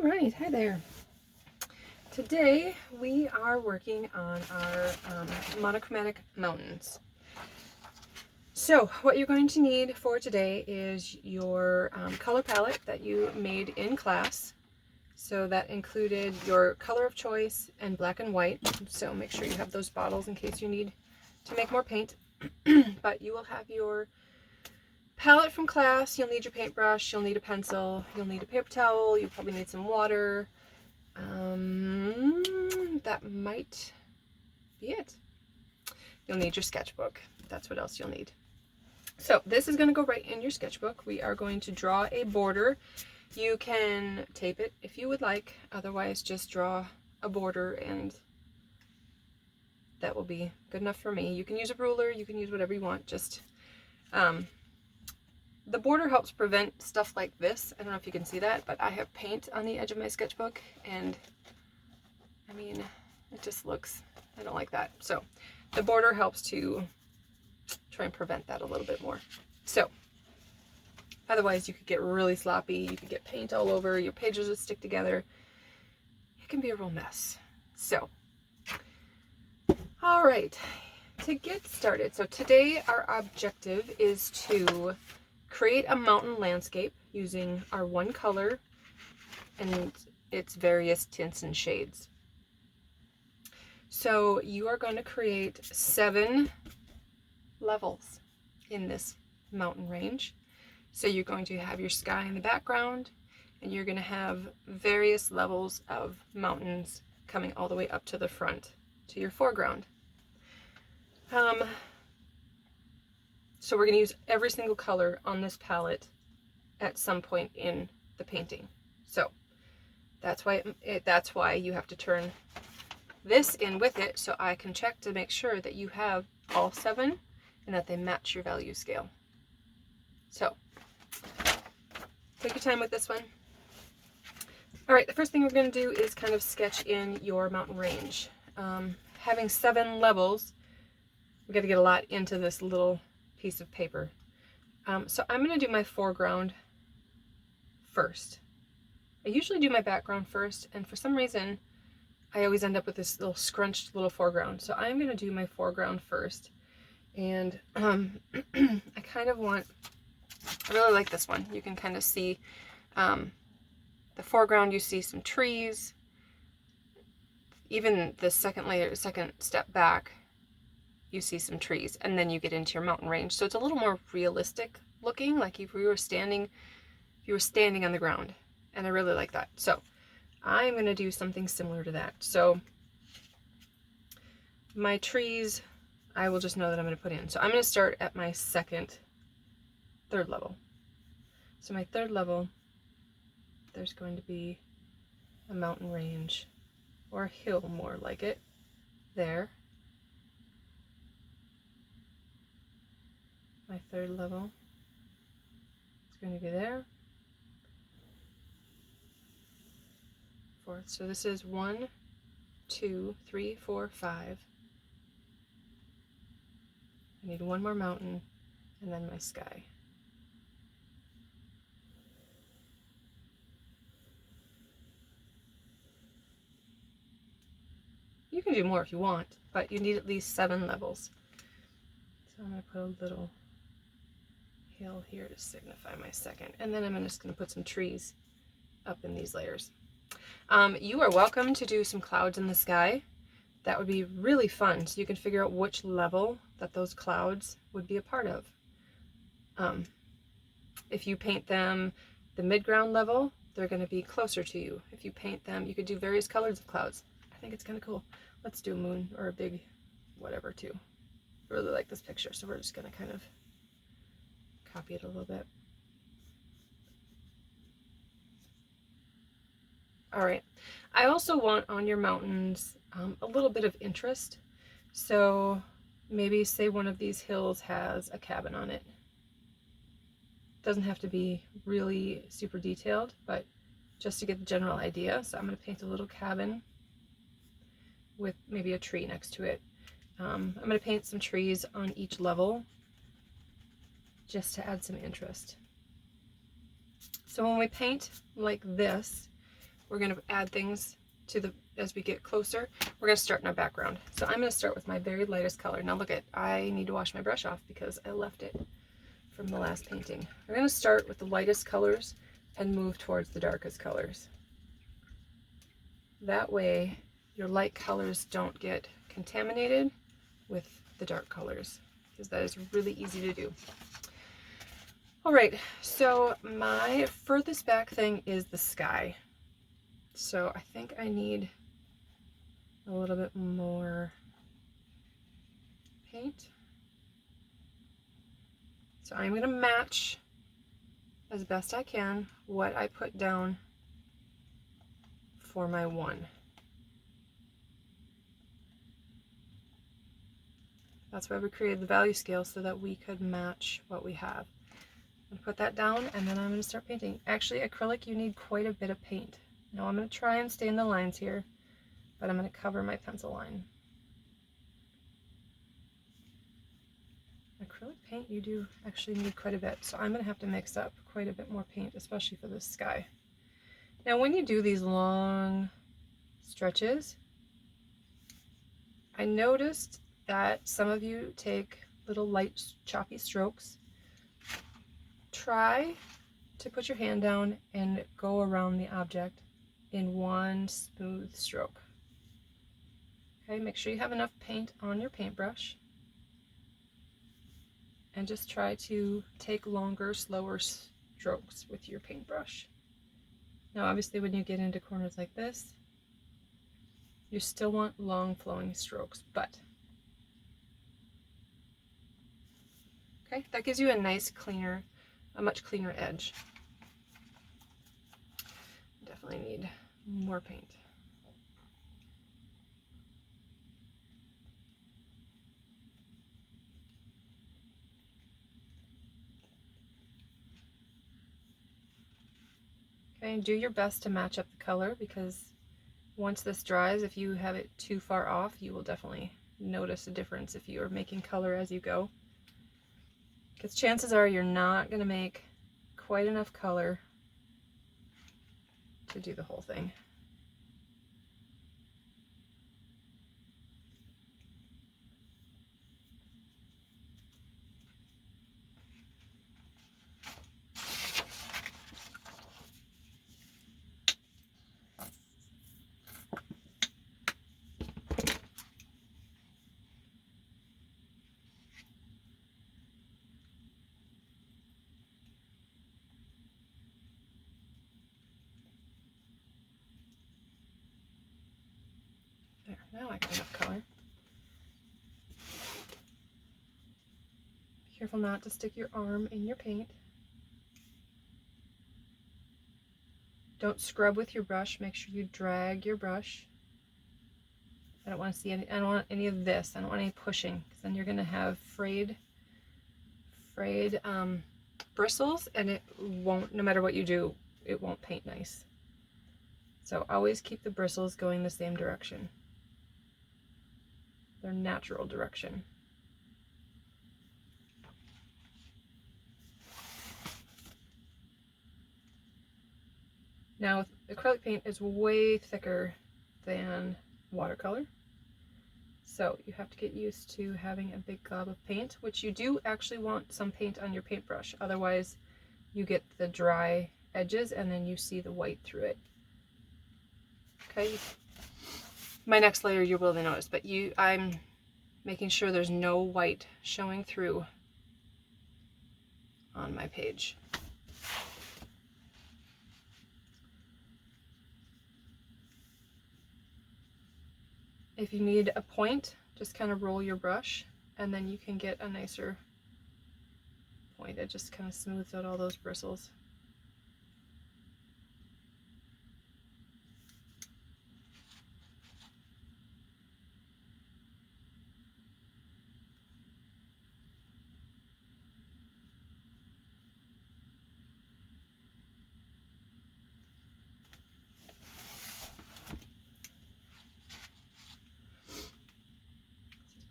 Alright, hi there. Today we are working on our monochromatic mountains. So what you're going to need for today is your color palette that you made in class. So that included your color of choice and black and white. So make sure you have those bottles in case you need to make more paint. But you will have your palette from class, you'll need your paintbrush, you'll need a pencil, you'll need a paper towel, you'll probably need some water. That might be it. You'll need your sketchbook. That's what else you'll need. So this is going to go right in your sketchbook. We are going to draw a border. You can tape it if you would like. Otherwise, just draw a border and that will be good enough for me. You can use a ruler. You can use whatever you want. Just the border helps prevent stuff like this. I don't know if you can see that, but I have paint on the edge of my sketchbook and I mean, it just looks, I don't like that. So the border helps to try and prevent that a little bit more. So otherwise you could get really sloppy. You could get paint all over. Your pages would stick together. It can be a real mess. So, all right, to get started. So today our objective is to create a mountain landscape using our one color and its various tints and shades. So you are going to create 7 levels in this mountain range. So you're going to have your sky in the background and you're going to have various levels of mountains coming all the way up to the front to your foreground. So we're going to use every single color on this palette at some point in the painting. So that's why you have to turn this in with it so I can check to make sure that you have all 7 and that they match your value scale. So take your time with this one. All right, the first thing we're going to do is kind of sketch in your mountain range. Having 7 levels, we got to get a lot into this little piece of paper. So I'm going to do my foreground first. I usually do my background first, and for some reason I always end up with this little scrunched little foreground. So I'm going to do my foreground first. And I kind of want, I really like this one. You can kind of see the foreground, you see some trees. Even the second step back, you see some trees. And then you get into your mountain range. So it's a little more realistic looking, like if you were standing on the ground. And I really like that. So I'm going to do something similar to that. So my trees, I will just know that I'm going to put in. So I'm going to start at my third level. So my third level, there's going to be a mountain range, or a hill more like it, there. My third level is going to be there. Fourth. So this is 1, 2, 3, 4, 5. I need one more mountain and then my sky. You can do more if you want, but you need at least 7 levels. So I'm going to put a little hill here to signify my second. And then I'm just going to put some trees up in these layers. You are welcome to do some clouds in the sky. That would be really fun. So you can figure out which level that those clouds would be a part of. If you paint them the mid-ground level, they're going to be closer to you. If you paint them, you could do various colors of clouds. I think it's kind of cool. Let's do a moon or a big whatever too. I really like this picture, so we're just going to kind of copy it a little bit. All right, I also want on your mountains a little bit of interest. So maybe say one of these hills has a cabin on it. Doesn't have to be really super detailed, but just to get the general idea. So I'm going to paint a little cabin with maybe a tree next to it. I'm going to paint some trees on each level just to add some interest. So when we paint like this, we're going to add things to the, as we get closer. We're going to start in our background. So I'm going to start with my very lightest color. Now look at, I need to wash my brush off because I left it from the last painting. We're going to start with the lightest colors and move towards the darkest colors. That way your light colors don't get contaminated with the dark colors, because that is really easy to do. All right, so my furthest back thing is the sky. So I think I need a little bit more paint. So I'm going to match as best I can what I put down for my one. That's why we created the value scale, so that we could match what we have. I'm gonna put that down, and then I'm going to start painting. Actually, acrylic, you need quite a bit of paint. Now I'm going to try and stay in the lines here, but I'm going to cover my pencil line. Acrylic paint, you do actually need quite a bit, so I'm going to have to mix up quite a bit more paint, especially for this sky. Now when you do these long stretches, I noticed that some of you take little light choppy strokes. Try to put your hand down and go around the object in one smooth stroke. Okay, make sure you have enough paint on your paintbrush, and just try to take longer, slower strokes with your paintbrush. Now obviously when you get into corners like this, you still want long flowing strokes, but okay, that gives you a nice cleaner, a much cleaner edge. Definitely need more paint. Okay, do your best to match up the color, because once this dries, if you have it too far off, you will definitely notice a difference if you are making color as you go. Because chances are you're not going to make quite enough color to do the whole thing. There, now I got enough color. Be careful not to stick your arm in your paint. Don't scrub with your brush. Make sure you drag your brush. I don't want to see any, I don't want any of this. I don't want any pushing, because then you're going to have frayed bristles, and it won't, no matter what you do, it won't paint nice. So always keep the bristles going the same direction, their natural direction. Now acrylic paint is way thicker than watercolor, so you have to get used to having a big glob of paint, which you do actually want some paint on your paintbrush, otherwise you get the dry edges and then you see the white through it. Okay, my next layer you will notice, but I'm making sure there's no white showing through on my page. If you need a point, just kind of roll your brush, and then you can get a nicer point. It just kind of smooths out all those bristles.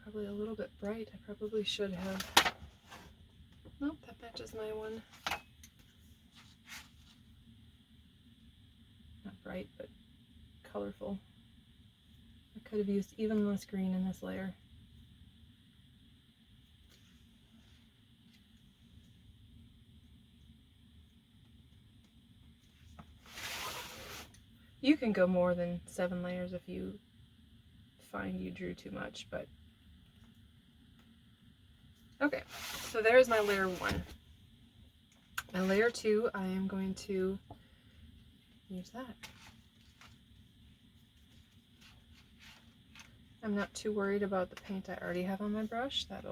Probably a little bit bright. I probably should have. Nope, that matches my one. Not bright. bright, but colorful. I could have used even less green in this layer. You can go more than 7 layers if you find you drew too much, but okay, so there's my layer 1. My layer 2, I am going to use that. I'm not too worried about the paint I already have on my brush. But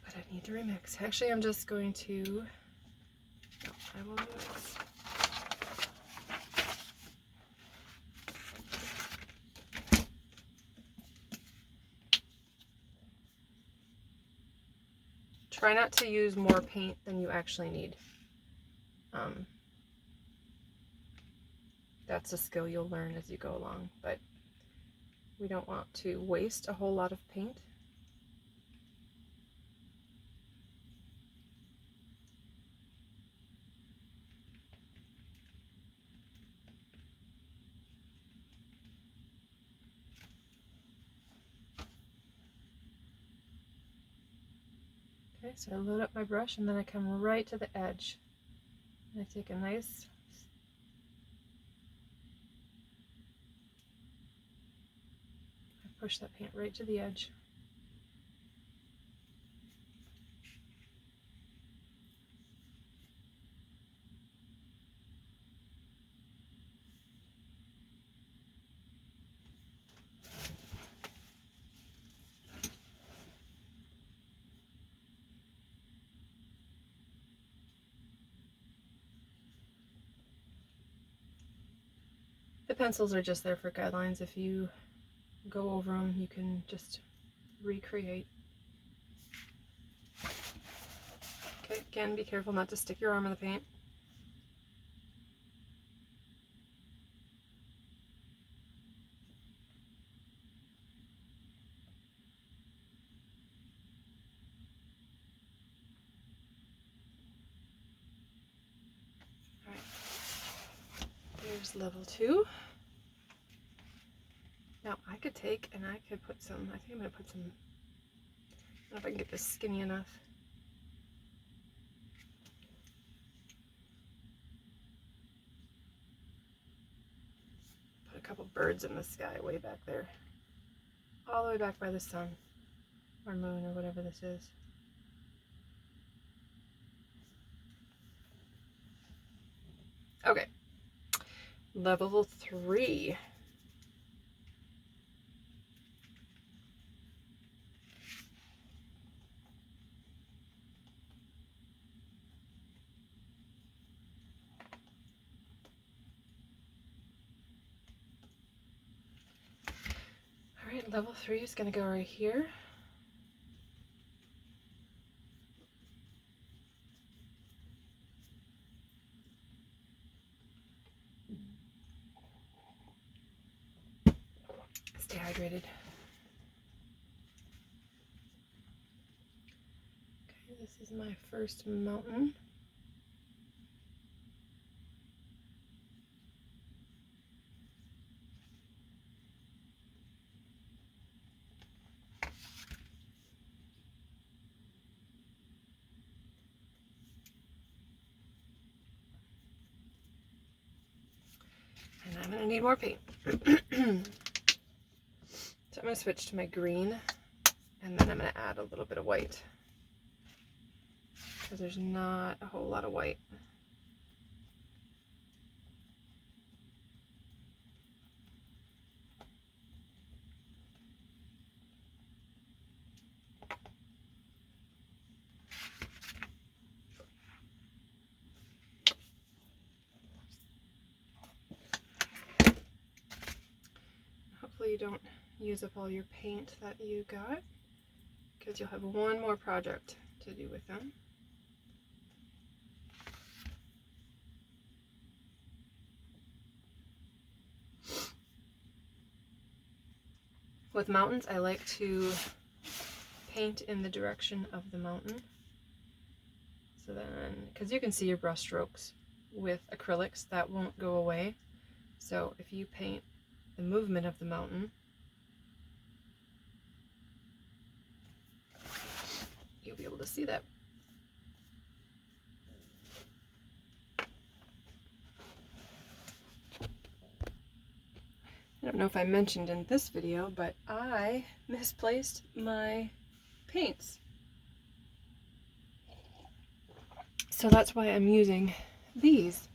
I need to remix. Actually, I'm just going to, no, I will mix. Try not to use more paint than you actually need. That's a skill you'll learn as you go along, but we don't want to waste a whole lot of paint. Okay, so I load up my brush and then I come right to the edge. And I take a nice push that paint right to the edge. The pencils are just there for guidelines. If you go over them, you can just recreate. Okay, again, be careful not to stick your arm in the paint. All right, there's level 2. Now I could take and I could put some, I think I'm going to put some, I don't know if I can get this skinny enough. Put a couple birds in the sky way back there. All the way back by the sun or moon or whatever this is. Okay, level 3. All right, level 3 is going to go right here. Stay hydrated. Okay, this is my first mountain. And I'm going to need more paint. So I'm going to switch to my green, and then I'm going to add a little bit of white, because there's not a whole lot of white. Hopefully you don't use up all your paint that you got, because you'll have one more project to do with them. With mountains, I like to paint in the direction of the mountain. So then, because you can see your brush strokes with acrylics, that won't go away. So if you paint the movement of the mountain, you'll be able to see that. I don't know if I mentioned in this video, but I misplaced my paints. So that's why I'm using these.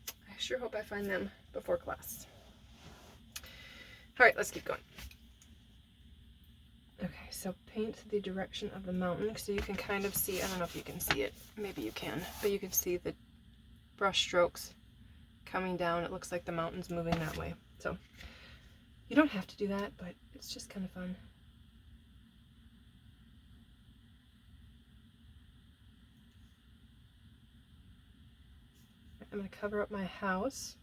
I sure hope I find them before class. All right, let's keep going. Okay, so paint the direction of the mountain so you can kind of see, I don't know if you can see it, maybe you can, but you can see the brush strokes coming down. It looks like the mountain's moving that way. So you don't have to do that, but it's just kind of fun. I'm going to cover up my house.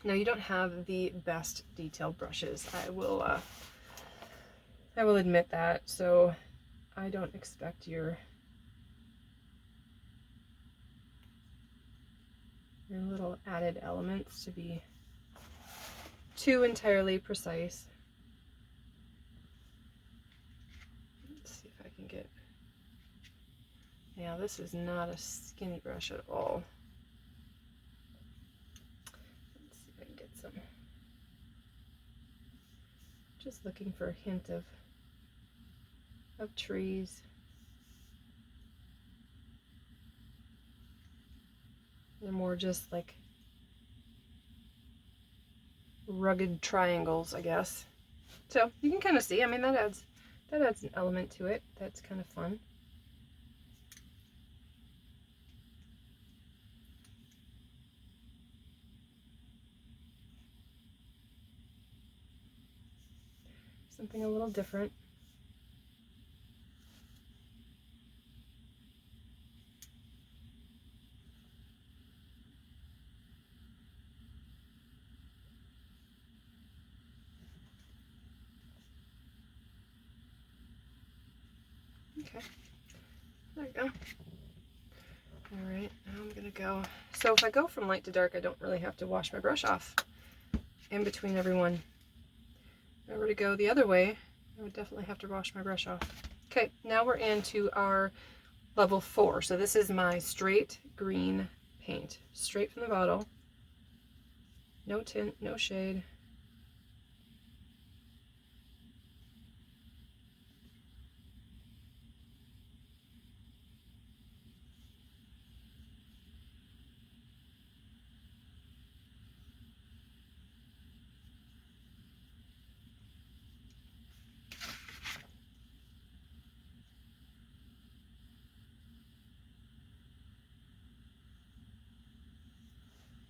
Now you don't have the best detailed brushes. I will admit that. So I don't expect your little added elements to be too entirely precise. Let's see if I can get, yeah, this is not a skinny brush at all. Let's see if I can get some, just looking for a hint of trees. They're more just like rugged triangles, I guess. So you can kind of see, I mean, that adds an element to it. That's kind of fun. Something a little different. Okay, there we go. All right, now I'm gonna go. So if I go from light to dark, I don't really have to wash my brush off in between every one. If I were to go the other way, I would definitely have to wash my brush off. Okay, now we're into our level 4. So this is my straight green paint, straight from the bottle. No tint, no shade.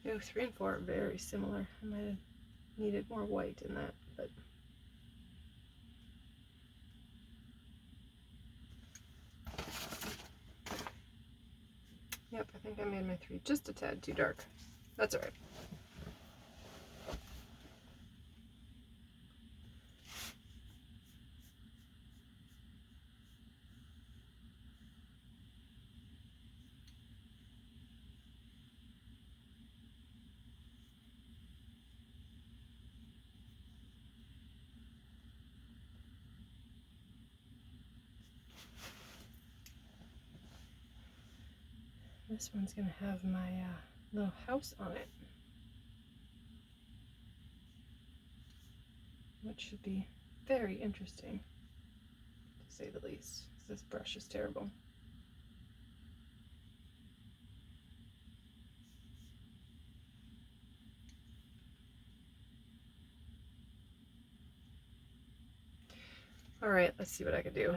Oh, 3 and 4 are very similar. I might have needed more white in that, but yep, I think I made my 3 just a tad too dark. That's all right. This one's gonna have my little house on it, which should be very interesting, to say the least. This brush is terrible. All right, let's see what I can do.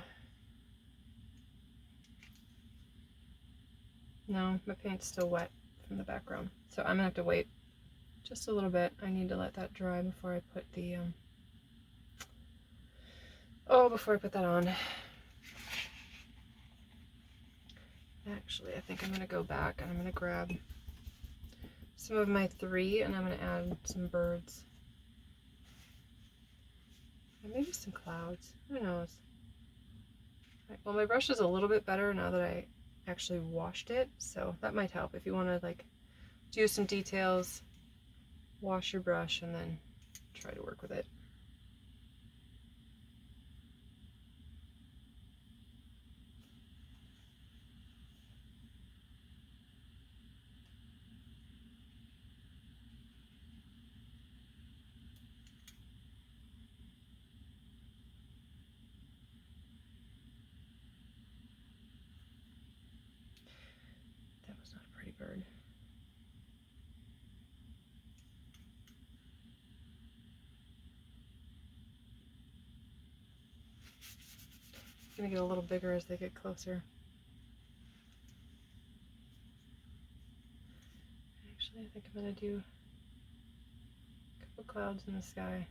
No, my paint's still wet from the background. So I'm gonna have to wait just a little bit. I need to let that dry before I put the before I put that on. Actually, I think I'm gonna go back and I'm gonna grab some of my 3 and I'm gonna add some birds. And maybe some clouds, who knows? Right, well, my brush is a little bit better now that I actually washed it, so that might help. If you wanna like do some details, wash your brush and then try to work with it. That was not a pretty bird. It's gonna get a little bigger as they get closer. Actually, I think I'm gonna do a couple clouds in the sky.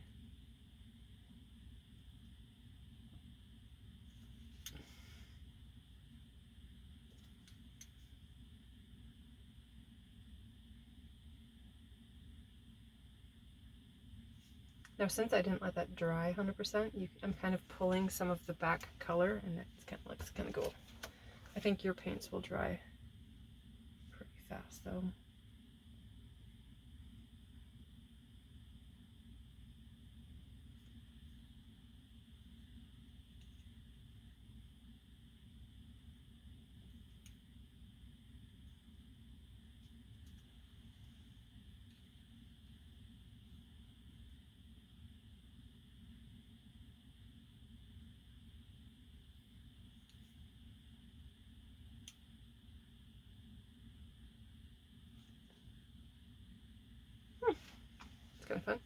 Now, since I didn't let that dry 100%, I'm kind of pulling some of the back color, and it looks kind of cool. I think your paints will dry pretty fast, though. It's kind of fun.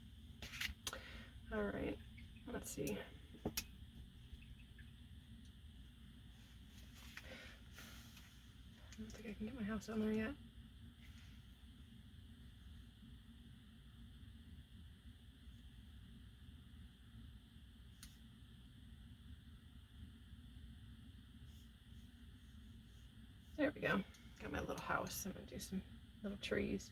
All right, let's see. I don't think I can get my house on there yet. There we go. Got my little house. I'm gonna do some little trees.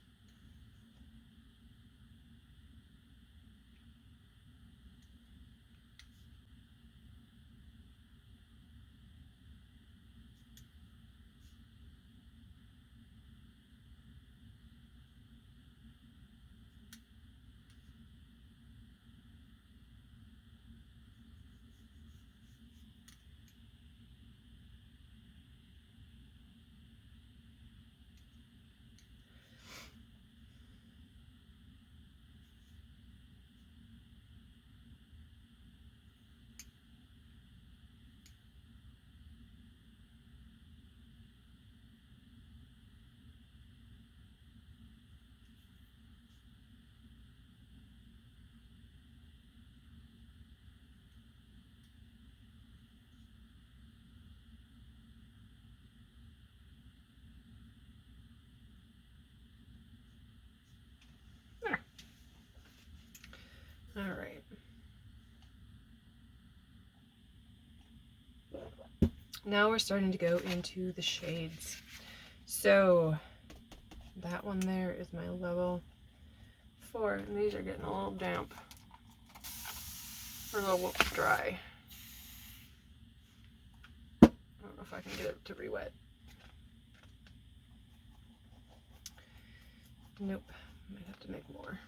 There. All right. Now we're starting to go into the shades. So that one there is my level 4, and these are getting a little damp, or a little dry. I don't know if I can get it to re-wet. Nope, might have to make more.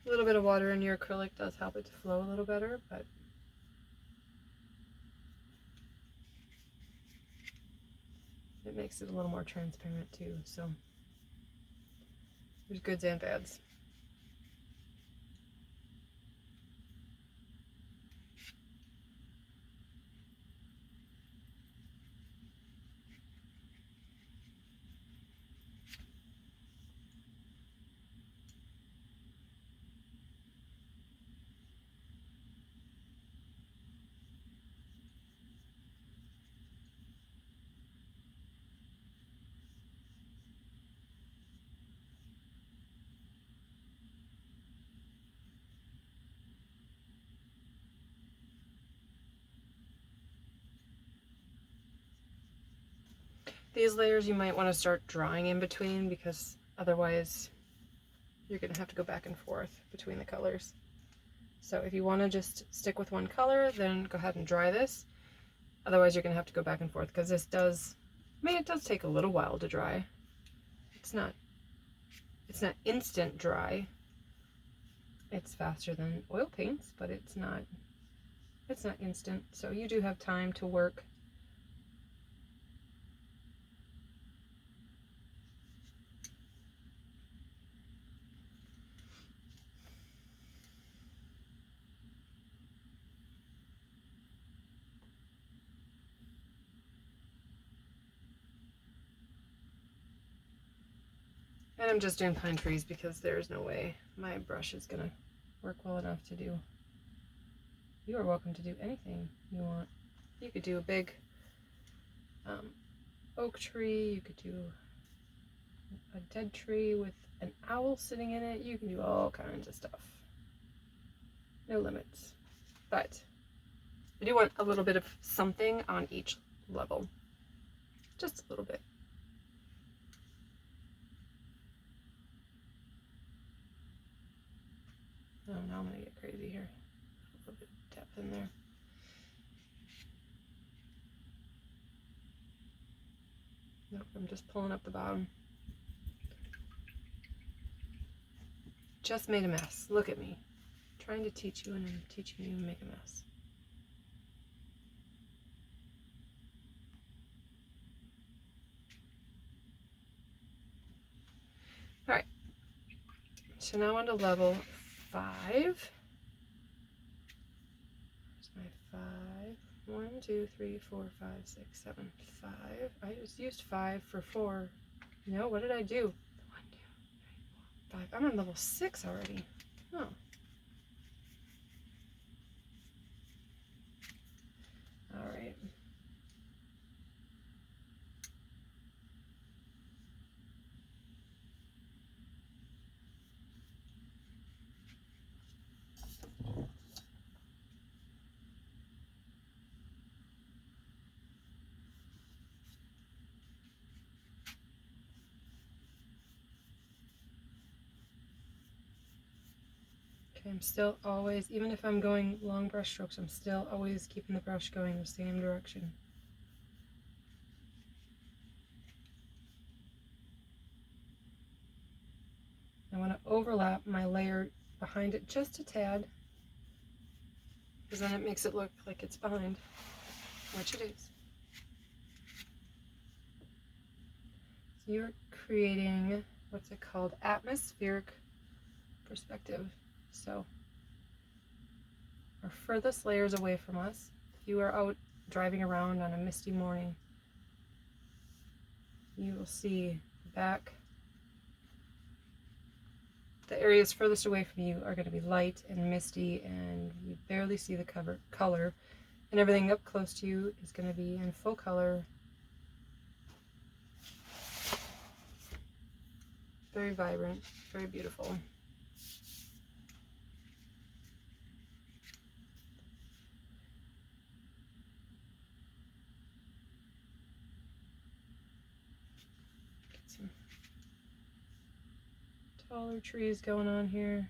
A little bit of water in your acrylic does help it to flow a little better, but it makes it a little more transparent too, so there's goods and bads. These layers you might want to start drawing in between, because otherwise you're going to have to go back and forth between the colors. So if you want to just stick with one color, then go ahead and dry this. Otherwise you're going to have to go back and forth, because this does, I mean, it does take a little while to dry. It's not instant dry. It's faster than oil paints, but it's not instant. So you do have time to work. And I'm just doing pine trees because there's no way my brush is gonna work well enough to do. You are welcome to do anything you want. You could do a big oak tree, you could do a dead tree with an owl sitting in it, you can do all kinds of stuff. No limits. But I do want a little bit of something on each level. Just a little bit. Oh, now I'm gonna get crazy here. A little bit of depth in there. Nope, I'm just pulling up the bottom. Just made a mess. Look at me. I'm trying to teach you and I'm teaching you to make a mess. Alright. So now on to level 5. There's my 5. 1, 2, 3, 4, 5, 6, 7, 5. I just used 5 for 4. No, what did I do? 1, 2, 3, 4, 5. I'm on level 6 already. Oh. Alright. Okay, I'm still always, even if I'm going long brush strokes, I'm still always keeping the brush going the same direction. I want to overlap my layer behind it just a tad, because then it makes it look like it's behind, which it is. So you're creating, what's it called? Atmospheric perspective. So our furthest layers away from us, if you are out driving around on a misty morning, you will see back. The areas furthest away from you are going to be light and misty, and you barely see the color, and everything up close to you is going to be in full color. Very vibrant, very beautiful. Get some taller trees going on here.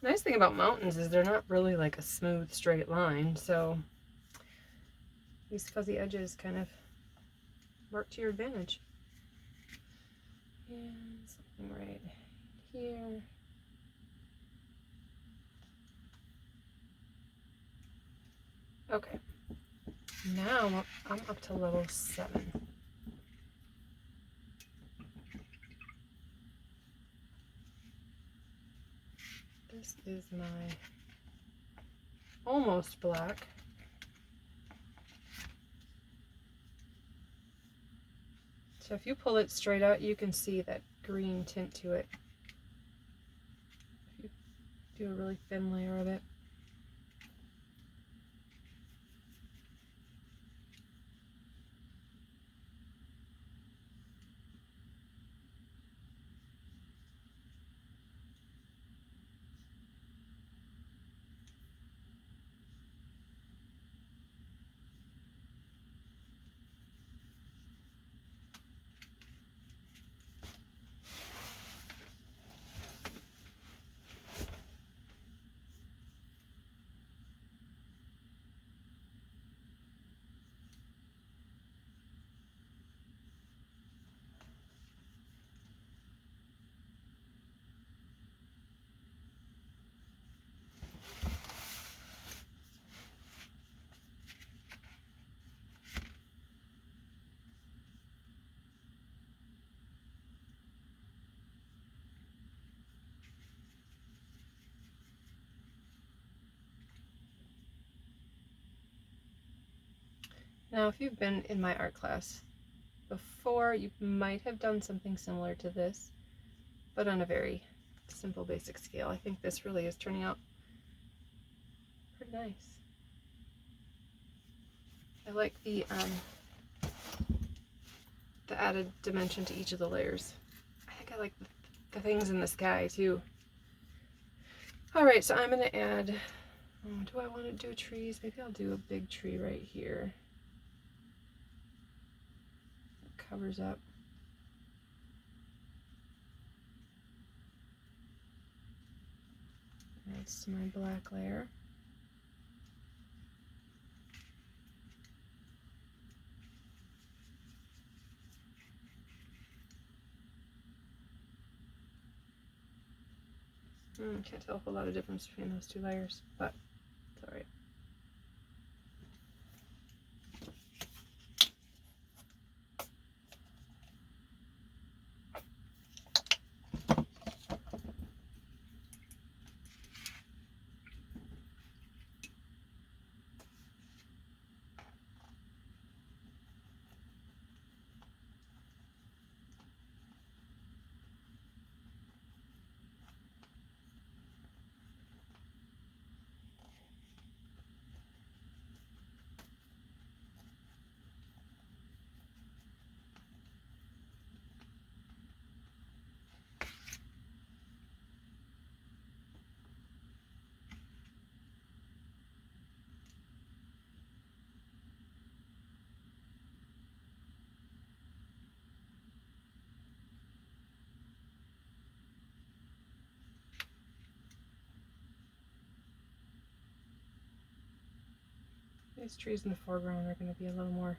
Nice thing about mountains is they're not really like a smooth straight line, so these fuzzy edges kind of work to your advantage. And something right here. Okay, now I'm up to level 7. This is my almost black. So if you pull it straight out, you can see that green tint to it. If you do a really thin layer of it. Now, if you've been in my art class before, you might have done something similar to this, but on a very simple, basic scale. I think this really is turning out pretty nice. I like the added dimension to each of the layers. I think I like the things in the sky too. All right, so I'm gonna add, do I want to do trees? Maybe I'll do a big tree right here. It covers up. That's my black layer. Can't tell a whole lot of difference between those two layers, but it's all right. These trees in the foreground are going to be a little more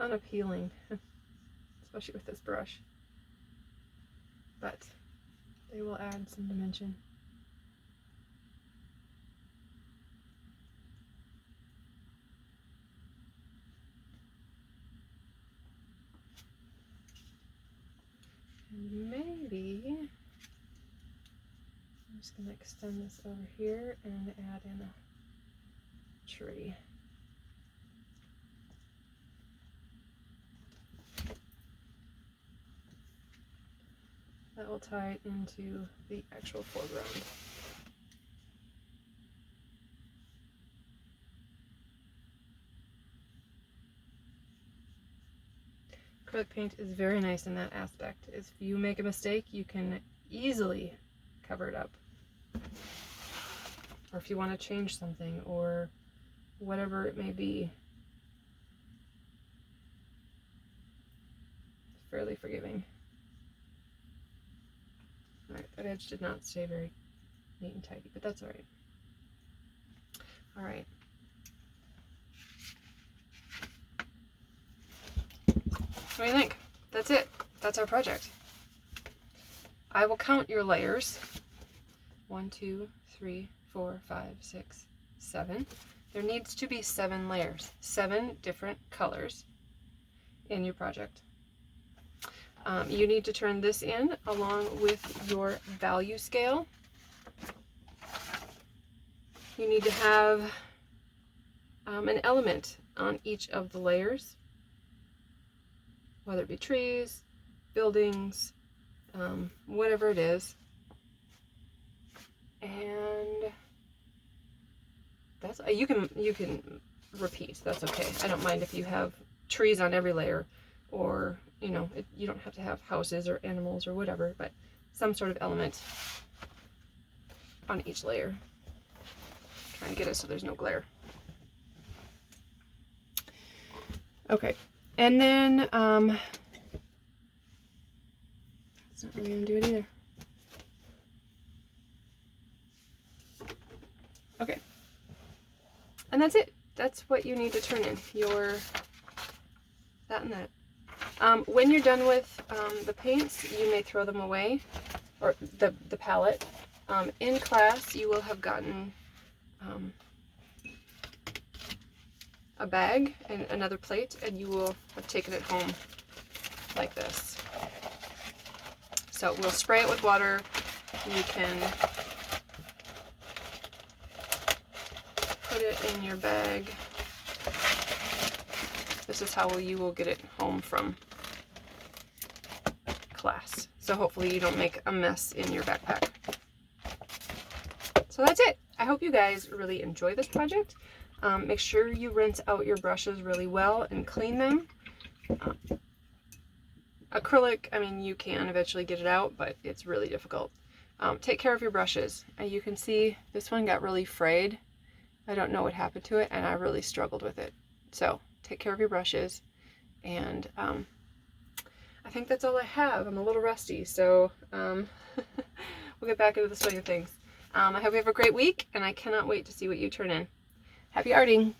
unappealing, especially with this brush, but they will add some dimension. And maybe I'm just going to extend this over here and add in a tree. That will tie it into the actual foreground. Acrylic paint is very nice in that aspect. If you make a mistake, you can easily cover it up. Or if you want to change something or whatever it may be, it's fairly forgiving. Alright, that edge did not stay very neat and tidy, but that's alright. Alright. What do you think? That's it. That's our project. I will count your layers. 1, 2, 3, 4, 5, 6, 7. There needs to be 7 layers, 7 different colors in your project. You need to turn this in along with your value scale. You need to have an element on each of the layers, whether it be trees, buildings, whatever it is. And that's, you can repeat, that's okay. I don't mind if you have trees on every layer, or you know, you don't have to have houses or animals or whatever, but some sort of element on each layer. Trying to get it so there's no glare. Okay, and then that's not really gonna do it either. Okay, and that's it. That's what you need to turn in, your that and that. When you're done with the paints, you may throw them away, or the palette. In class, you will have gotten a bag and another plate, and you will have taken it home like this. So we'll spray it with water. You can put it in your bag. This is how you will get it home from class. So hopefully you don't make a mess in your backpack. So that's it. I hope you guys really enjoy this project. Make sure you rinse out your brushes really well and clean them. Acrylic, I mean, you can eventually get it out, but it's really difficult. Take care of your brushes. You can see this one got really frayed. I don't know what happened to it, and I really struggled with it. So take care of your brushes, and I think that's all I have. I'm a little rusty, so we'll get back into the swing of things. I hope you have a great week, and I cannot wait to see what you turn in. Happy arting!